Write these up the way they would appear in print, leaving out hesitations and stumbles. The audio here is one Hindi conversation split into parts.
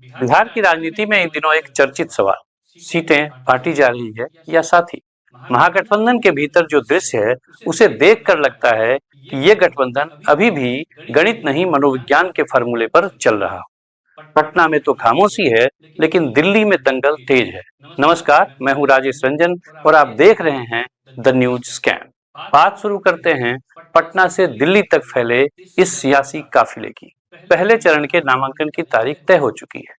बिहार की राजनीति में इन दिनों एक चर्चित सवाल, सीटें बांटी जा रही है या साथी। महागठबंधन के भीतर जो दृश्य है उसे देखकर लगता है कि ये गठबंधन अभी भी गणित नहीं मनोविज्ञान के फॉर्मूले पर चल रहा हो। पटना में तो खामोशी है, लेकिन दिल्ली में दंगल तेज है। नमस्कार, मैं हूं राजेश रंजन और आप देख रहे हैं द न्यूज स्कैन। बात शुरू करते हैं पटना से दिल्ली तक फैले इस सियासी काफिले की। पहले चरण के नामांकन की तारीख तय हो चुकी है,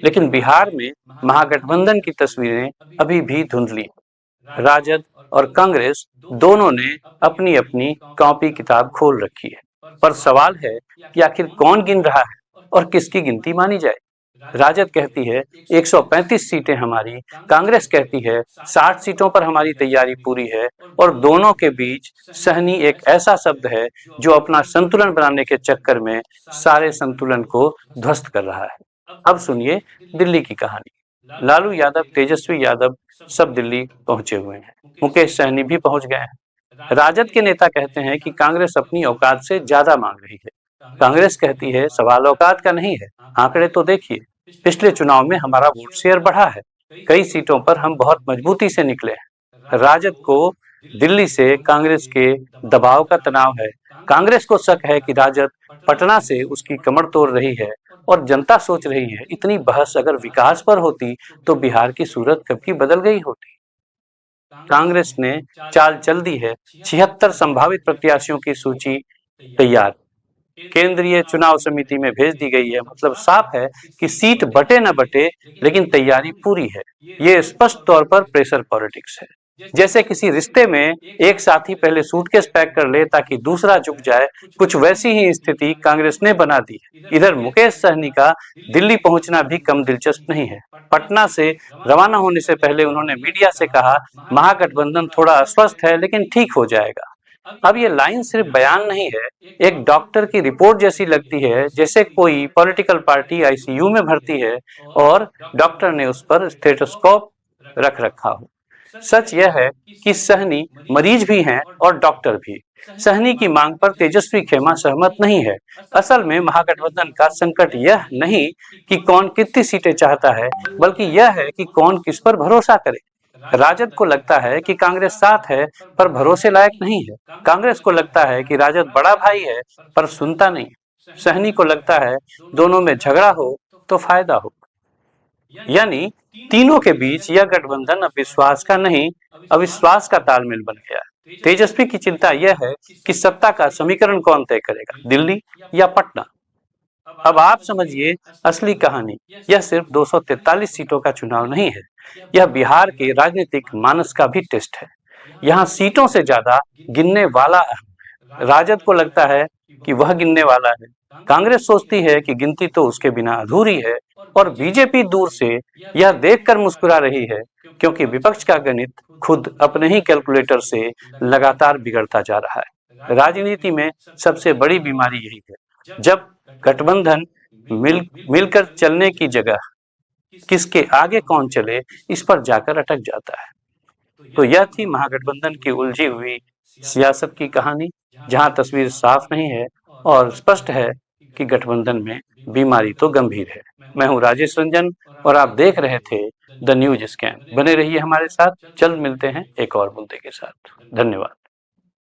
लेकिन बिहार में महागठबंधन की तस्वीरें अभी भी धुंधली हैं। राजद और कांग्रेस दोनों ने अपनी अपनी कॉपी किताब खोल रखी है, पर सवाल है कि आखिर कौन गिन रहा है और किसकी गिनती मानी जाए। राजद कहती है 135 सीटें हमारी, कांग्रेस कहती है 60 सीटों पर हमारी तैयारी पूरी है, और दोनों के बीच सहनी एक ऐसा शब्द है जो अपना संतुलन बनाने के चक्कर में सारे संतुलन को ध्वस्त कर रहा है। अब सुनिए दिल्ली की कहानी। लालू यादव, तेजस्वी यादव सब दिल्ली पहुंचे हुए हैं। मुकेश सहनी भी पहुंच गए हैं। राजद के नेता कहते हैं कि कांग्रेस अपनी औकात से ज्यादा मांग रही है। कांग्रेस कहती है सवाल औकात का नहीं है, आंकड़े तो देखिए, पिछले चुनाव में हमारा वोट शेयर बढ़ा है, कई सीटों पर हम बहुत मजबूती से निकले हैं। राजद को दिल्ली से कांग्रेस के दबाव का तनाव है। कांग्रेस को शक है कि राजद पटना से उसकी कमर तोड़ रही है, और जनता सोच रही है इतनी बहस अगर विकास पर होती तो बिहार की सूरत कब की बदल गई होती। कांग्रेस ने चाल चल दी है, 76 संभावित प्रत्याशियों की सूची तैयार केंद्रीय चुनाव समिति में भेज दी गई है। मतलब साफ है कि सीट बटे न बटे, लेकिन तैयारी पूरी है। ये स्पष्ट तौर पर प्रेशर पॉलिटिक्स है। जैसे किसी रिश्ते में एक साथी पहले सूटकेस पैक कर ले ताकि दूसरा झुक जाए, कुछ वैसी ही स्थिति कांग्रेस ने बना दी है। इधर मुकेश सहनी का दिल्ली पहुंचना भी कम दिलचस्प नहीं है। पटना से रवाना होने से पहले उन्होंने मीडिया से कहा, महागठबंधन थोड़ा अस्वस्थ है लेकिन ठीक हो जाएगा। अब ये लाइन सिर्फ बयान नहीं है, एक डॉक्टर की रिपोर्ट जैसी लगती है, जैसे कोई पॉलिटिकल पार्टी आईसीयू में भर्ती है और डॉक्टर ने उस पर स्टेथोस्कोप रख रखा हो। सच यह है कि सहनी मरीज भी हैं और डॉक्टर भी। सहनी की मांग पर तेजस्वी खेमा सहमत नहीं है। असल में महागठबंधन का संकट यह नहीं कि कौन कितनी सीटें चाहता है, बल्कि यह है कि कौन किस पर भरोसा करे। राजद को लगता है कि कांग्रेस साथ है पर भरोसे लायक नहीं है। कांग्रेस को लगता है कि राजद बड़ा भाई है पर सुनता नहीं। सहनी को लगता है दोनों में झगड़ा हो तो फायदा हो। यानी तीनों के बीच यह गठबंधन अब विश्वास का नहीं, अविश्वास का तालमेल बन गया है। तेजस्वी की चिंता यह है कि सत्ता का समीकरण कौन तय करेगा, दिल्ली या पटना। अब आप समझिए असली कहानी, यह सिर्फ 243 सीटों का चुनाव नहीं है, यह बिहार के राजनीतिक मानस का भी टेस्ट है। यहाँ सीटों से ज्यादा गिनने वाला अहम है। राजद को लगता है कि वह गिनने वाला है, कांग्रेस सोचती है कि गिनती तो उसके बिना अधूरी है, और बीजेपी दूर से यह देखकर मुस्कुरा रही है क्योंकि विपक्ष का गणित खुद अपने ही कैलकुलेटर से लगातार बिगड़ता जा रहा है। राजनीति में सबसे बड़ी बीमारी यही है, जब गठबंधन मिलकर चलने की जगह किसके आगे कौन चले इस पर जाकर अटक जाता है। तो यह थी महागठबंधन की उलझी हुई सियासत की कहानी, जहां तस्वीर साफ नहीं है और स्पष्ट है कि गठबंधन में बीमारी तो गंभीर है। मैं हूं राजेश रंजन और आप देख रहे थे द न्यूज स्कैन। बने रहिए हमारे साथ, जल्द मिलते हैं एक और मुद्दे के साथ। धन्यवाद।